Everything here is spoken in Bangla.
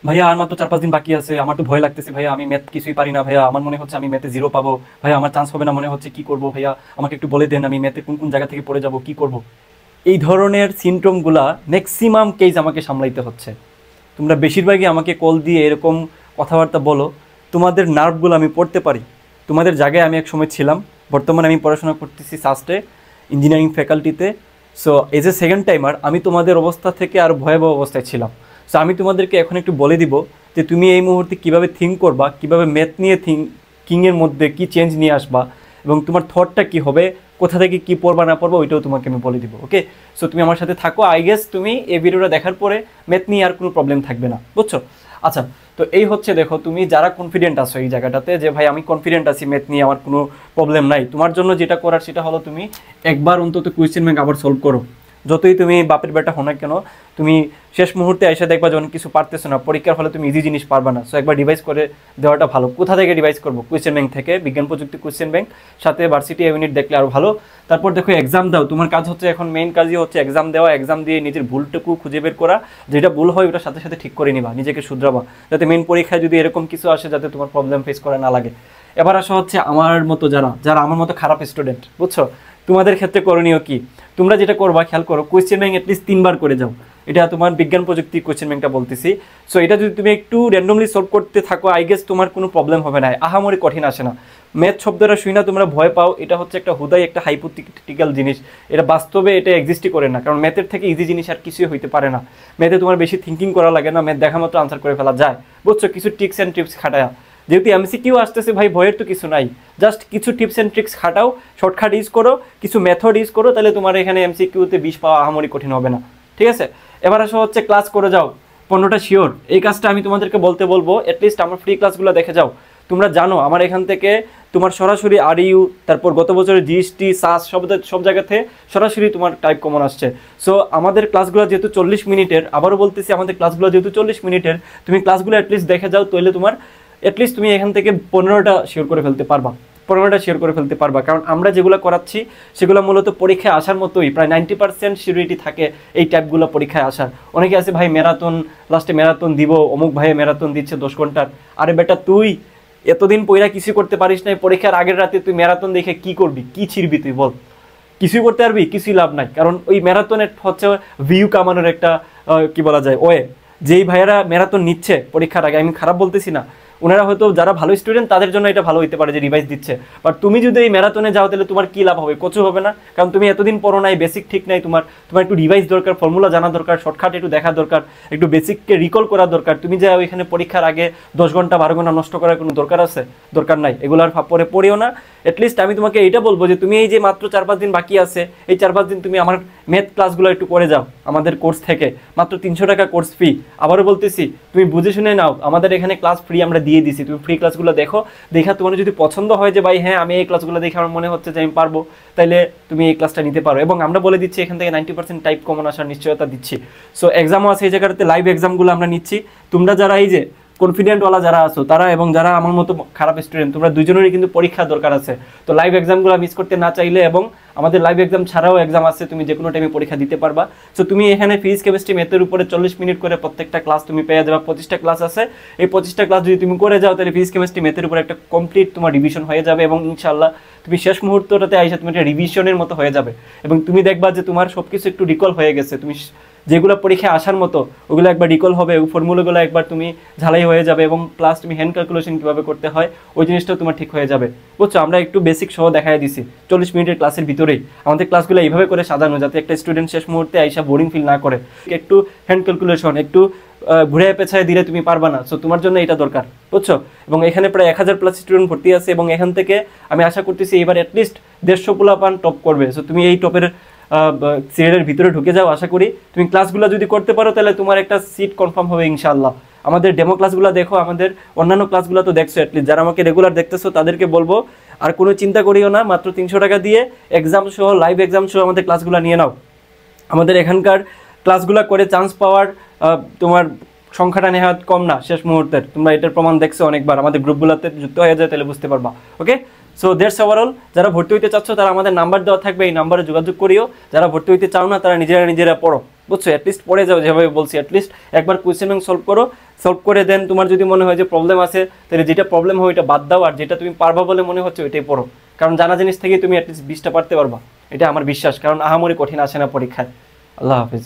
ভাইয়া আর মাত্র 4-5 দিন বাকি আছে, আমার তো ভয় লাগতেছে ভাইয়া, আমি ম্যাথ কিছুই পারি না ভাইয়া, আমার মনে হচ্ছে আমি ম্যাথে 0 পাবো ভাইয়া, আমার চান্স হবে না মনে হচ্ছে, কি করবো ভাইয়া, আমাকে একটু বলে দেন আমি ম্যাথে কোন কোন জায়গা থেকে পড়ে যাব, কি করব। এই ধরনের সিমটমগুলা ম্যাক্সিমাম কেস আমাকে সামলাইতে হচ্ছে। তোমরা বেশিরভাগই আমাকে কল দিয়ে এরকম কথাবার্তা বলো, তোমাদের নার্ভগুলো আমি পড়তে পারি। তোমাদের জায়গায় আমি এক সময় ছিলাম, বর্তমানে আমি পড়াশোনা করতেছি সাস্টে ইঞ্জিনিয়ারিং ফ্যাকাল্টিতে। So as a second timer আমি তোমাদের অবস্থা থেকে আরও ভয়াবহ অবস্থায় ছিলাম। সো আমি তোমাদেরকে এখন একটু বলে দিব যে তুমি এই মুহূর্তে কীভাবে থিঙ্ক করবা, কীভাবে ম্যাথ নিয়ে থিঙ্কিংয়ের মধ্যে কী চেঞ্জ নিয়ে আসবা, এবং তোমার থটটা কী হবে, কোথা থেকে কী পড়বা না পড়বা ওইটাও তোমাকে আমি বলে দিব। ওকে, সো তুমি আমার সাথে থাকো। আই গেস তুমি এই ভিডিওটা দেখার পরে ম্যাথ নিয়ে আর কোনো প্রবলেম থাকবে না, বুঝছো? আচ্ছা, তো এই হচ্ছে দেখো, তুমি যারা কনফিডেন্ট আছো এই জায়গাটাতে যে ভাই আমি কনফিডেন্ট আছি ম্যাথ নিয়ে, আমার কোনো প্রবলেম নাই, তোমার জন্য যেটা করার সেটা হলো তুমি একবার অন্তত কোয়েশ্চেন ব্যাংক আবার সলভ করো। যতই তুমি বাপের বেটা হো না কেন, তুমি শেষ মুহূর্তে এসে দেখবা যে অনেক কিছু পারতেছো না, পরীক্ষার ফলে তুমি ইজি জিনিস পারবা না। সো একবার ডিভাইস করে দেওয়াটা ভালো। কোথা থেকে ডিভাইস করবো? কোয়েশ্চেন ব্যাংক থেকে, বিজ্ঞান প্রযুক্তি কোয়েশ্চেন ব্যাংক, সাথে ভার্সিটি ইউনিট দেখলে আরও ভালো। তারপর দেখো এক্সাম দাও, তোমার কাজ হচ্ছে এখন মেইন কাজই হচ্ছে এক্সাম দেওয়া, এক্সাম দিয়ে নিজের ভুলটুকু খুঁজে বের করা, যেটা ভুল হয় ওটার সাথে সাথে ঠিক করে নিবা, নিজেকে শুধরাবা, যাতে মেইন পরীক্ষায় যদি এরকম কিছু আসে যাতে তোমার প্রবলেম ফেস করা না লাগে। এবার আসা হচ্ছে আমার মতো যারা আমার মতো খারাপ স্টুডেন্ট, বুঝছো? তোমাদের ক্ষেত্রে করণীয় কি? তোমরা যেটা করবা খেয়াল করো, কোয়েশ্চেন ব্যাংক অ্যাটলিস্ট 3বার করে যাও। এটা তোমার বিজ্ঞান প্রযুক্তি কোয়েশ্চেন ব্যাংকটা বলতেছি। সো এটা যদি তুমি একটু র্যান্ডমলি সলভ করতে থাকো, আই গেস তোমার কোনো প্রবলেম হবে না, আহামরি কঠিন আসে না। ম্যাথ শব্দটা শুই না তোমরা ভয় পাও, এটা হচ্ছে একটা হুদাই একটা হাইপোথেটিক্যাল জিনিস, এটা বাস্তবে এটা এক্সিস্টই করে না, কারণ ম্যাথের থেকে ইজি জিনিস আর কিছুই হইতে পারে না। ম্যাথে তোমার বেশি থিঙ্কিং করা লাগে না, ম্যাথ দেখা মতো আনসার করে ফেলা যায়, বুঝছো? কিছু টিপস অ্যান্ড ট্রিপস খাটায়া, যেহেতু এমসিকিউ আসতেছে ভাই, ভয়ের তো কিছু নাই, জাস্ট কিছু টিপস অ্যান্ড ট্রিক্স খাটাও, শর্টকাট ইউজ করো, কিছু মেথড ইউজ করো, তাহলে তোমার এখানে এমসিকিউতে 20 পাওয়া আহামরি কঠিন হবে না, ঠিক আছে? এবার আসো হচ্ছে ক্লাস করে যাও 15টা শিওর। এই কাজটা আমি তোমাদেরকে বলবো, অ্যাটলিস্ট আমার ফ্রি ক্লাসগুলো দেখে যাও। তোমরা জানো আমার এখান থেকে তোমার সরাসরি আরইউ, তারপর গত বছরের জিএসটি, সাস, সব জায়গাতে সরাসরি তোমার টাইপ কমন আসছে। সো আমাদের ক্লাসগুলো যেহেতু 40 মিনিটের, আবারও বলতেছি আমাদের ক্লাসগুলো যেহেতু 40 মিনিটের, তুমি ক্লাসগুলো অ্যাটলিস্ট দেখে যাও, তাহলে তোমার অ্যাটলিস্ট তুমি এখান থেকে 15টা শেয়ার করে ফেলতে পারবা, 15টা শেয়ার করে ফেলতে পারবা। কারণ আমরা যেগুলো করাচ্ছি সেগুলো মূলত পরীক্ষায় আসার মতোই, প্রায় 90% সিউরিটি থাকে এই টাইপগুলো পরীক্ষায় আসার। অনেকে আছে ভাই ম্যারাথন, লাস্টে ম্যারাথন দিব, অমুক ভাইয়ে ম্যারাথন দিচ্ছে 10 ঘন্টার। আরে বেটা, তুই এতদিন পইরা কিছু করতে পারিস নাই, পরীক্ষার আগের রাতে তুই ম্যারাথন দেখে কি করবি, কি ছিড়বি তুই বল? কিছুই করতে পারবি? কিছুই লাভ নাই, কারণ ওই ম্যারাথনের হচ্ছে ভিউ কামানোর একটা কি বলা যায় ওয়ে। যেই ভাইয়েরা ম্যারাথন নিচ্ছে পরীক্ষার আগে, আমি খারাপ বলতেছি না, ওনারা হয়তো যারা ভালো স্টুডেন্ট তাদের জন্য এটা ভালো হতে পারে যে রিভাইজ দিচ্ছে, বাট তুমি যদি এই ম্যারাথনে যাও তাহলে তোমার কি লাভ হবে? কিছু হবে না, কারণ তুমি এতদিন পড়ো নাই, বেসিক ঠিক নাই, তোমার একটু রিভাইজ দরকার, ফর্মুলা জানা দরকার, শর্টকাট একটু দেখা দরকার, একটু বেসিককে রিকল করা দরকার। তুমি যে ওইখানে পরীক্ষার আগে 10 ঘন্টা 12 ঘন্টা নষ্ট করার কোনো দরকার আছে? দরকার নাই, এগুলোর পরে পড়িও না। অ্যাটলিস্ট আমি তোমাকে এইটা বলবো যে তুমি এই যে মাত্র 4-5 দিন বাকি আছে, এই 4-5 দিন তুমি আমার ম্যাথ ক্লাসগুলো একটু করে যাও আমাদের কোর্স থেকে, মাত্র 300 টাকা কোর্স ফি। আবারও বলতেছি, তুমি বুঝে শুনে নাও, আমাদের এখানে ক্লাস ফ্রি আমরা দিয়ে দিছি, তুমি ফ্রি ক্লাসগুলো দেখো, দেখা তোমার যদি পছন্দ হয় যে ভাই হ্যাঁ আমি এই ক্লাসগুলো দেখে আমার মনে হচ্ছে যে আমি পারবো, তাইলে তুমি এই ক্লাসটা নিতে পারো। এবং আমরা বলে দিচ্ছি এখান থেকে 90% টাইপ কমন আসার নিশ্চয়তা দিচ্ছি। সো এক্সামও আছে এই জায়গাটাতে, লাইভ এক্সামগুলো আমরা নিচ্ছি। তোমরা যারা এই যে কনফিডেন্টওয়ালা যারা আছো তারা, এবং যারা আমার মতো খারাপ স্টুডেন্ট, তোমরা দুজনেরই কিন্তু পরীক্ষার দরকার আছে। তো লাইভ এক্সামগুলো মিস করতে না চাইলে, এবং আমাদের লাইভ এক্সাম ছাড়াও এক্সাম আছে, তুমি যে কোনো টাইমে পরীক্ষা দিতে পারবা। সো তুমি এখানে ফিজিক্স, কেমিস্ট্রি, ম্যাথের উপরে 40 মিনিট করে প্রত্যেকটা ক্লাস তুমি পেয়ে যাবে। 25টা ক্লাস আছে, এই 25টা ক্লাস যদি তুমি করে যাও তাহলে ফিজিক্স, কেমিস্ট্রি, ম্যাথের উপরে একটা কমপ্লিট তোমার রিভিশন হয়ে যাবে, এবং ইনশাআল্লাহ তুমি শেষ মুহূর্তটাতে আইসা তুমি একটা রিভিশনের মতো হয়ে যাবে, এবং তুমি দেখবা যে তোমার সব কিছু একটু রিকল হয়ে গেছে। তুমি যেগুলো পরীক্ষায় আসার মতো ওগুলো একবার রিকল হবে, ওই ফর্মুলাগুলো একবার তুমি ঝালাই হয়ে যাবে, এবং প্লাস তুমি হ্যান্ড ক্যালকুলেশন কীভাবে করতে হয় ওই জিনিসটাও তোমার ঠিক হয়ে যাবে, বুঝছো? আমরা একটু বেসিক সহ দেখাই দিছি 40 মিনিটের ক্লাসের ভিতরেই। আমাদের ক্লাসগুলো এইভাবে করে সাজানো যাতে একটা স্টুডেন্ট শেষ মুহূর্তে আইসা বোরিং ফিল না করে। একটু হ্যান্ড ক্যালকুলেশন একটু ঘুরে পেছায় দিলে তুমি পারবা না, সো তোমার জন্য এটা দরকার, বুঝছো? এবং এখানে প্রায় 1000+ স্টুডেন্ট ভর্তি আছে, এবং এখান থেকে আমি আশা করতেছি এবার অ্যাটলিস্ট 150 পোলাপান টপ করবে। সো তুমি এই টপের সিরিয়ালের ভিতরে ঢুকে যাও। আশা করি তুমি ক্লাসগুলো যদি করতে পারো তাহলে তোমার একটা সিট কনফার্ম হবে ইনশাআল্লাহ। আমাদের ডেমো ক্লাসগুলো দেখো, আমাদের অন্যান্য ক্লাসগুলো তো দেখছো, অ্যাটলিস্ট যারা আমাকে রেগুলার দেখতেছো তাদেরকে বলবো আর কোনো চিন্তা করিও না, মাত্র 300 টাকা দিয়ে এক্সাম সহ, লাইভ এক্সাম সহ আমাদের ক্লাসগুলো নিয়ে নাও। আমাদের এখানকার ক্লাসগুলো করে চান্স পাওয়ার তোমার সংখ্যাটা নেহাত কম না শেষ মুহূর্তের, তোমরা এটার প্রমাণ দেখছো অনেকবার, আমাদের গ্রুপগুলোতে যুক্ত হয়ে যায় তাহলে বুঝতে পারবা। ওকে, সো দ্যাটস ওভারঅল। যারা ভর্তি হইতে চাচ্ছ তারা আমাদের নাম্বার দেওয়া থাকবে, এই নাম্বারে যোগাযোগ করিও। যারা ভর্তি হইতে চাও না তারা নিজেরা পড়ো, বুঝছো? অ্যাটলিস্ট পড়ে যাও, যেভাবে বলছি, অ্যাটলিস্ট একবার কোয়েশ্চেন ব্যাংক সলভ করো, সলভ করে দেন। তোমার যদি মনে হয় যে প্রবলেম আছে, তাহলে যেটা প্রবলেম হয় ওইটা বাদ দাও, আর যেটা তুমি পারবা বলে মনে হচ্ছে ওইটাই পড়ো। কারণ জানা জিনিস থেকে তুমি অ্যাটলিস্ট 20টা পারতে পারবা, এটা আমার বিশ্বাস। কারণ আহামরি কঠিন আসে না পরীক্ষায়। আল্লাহ হাফিজ।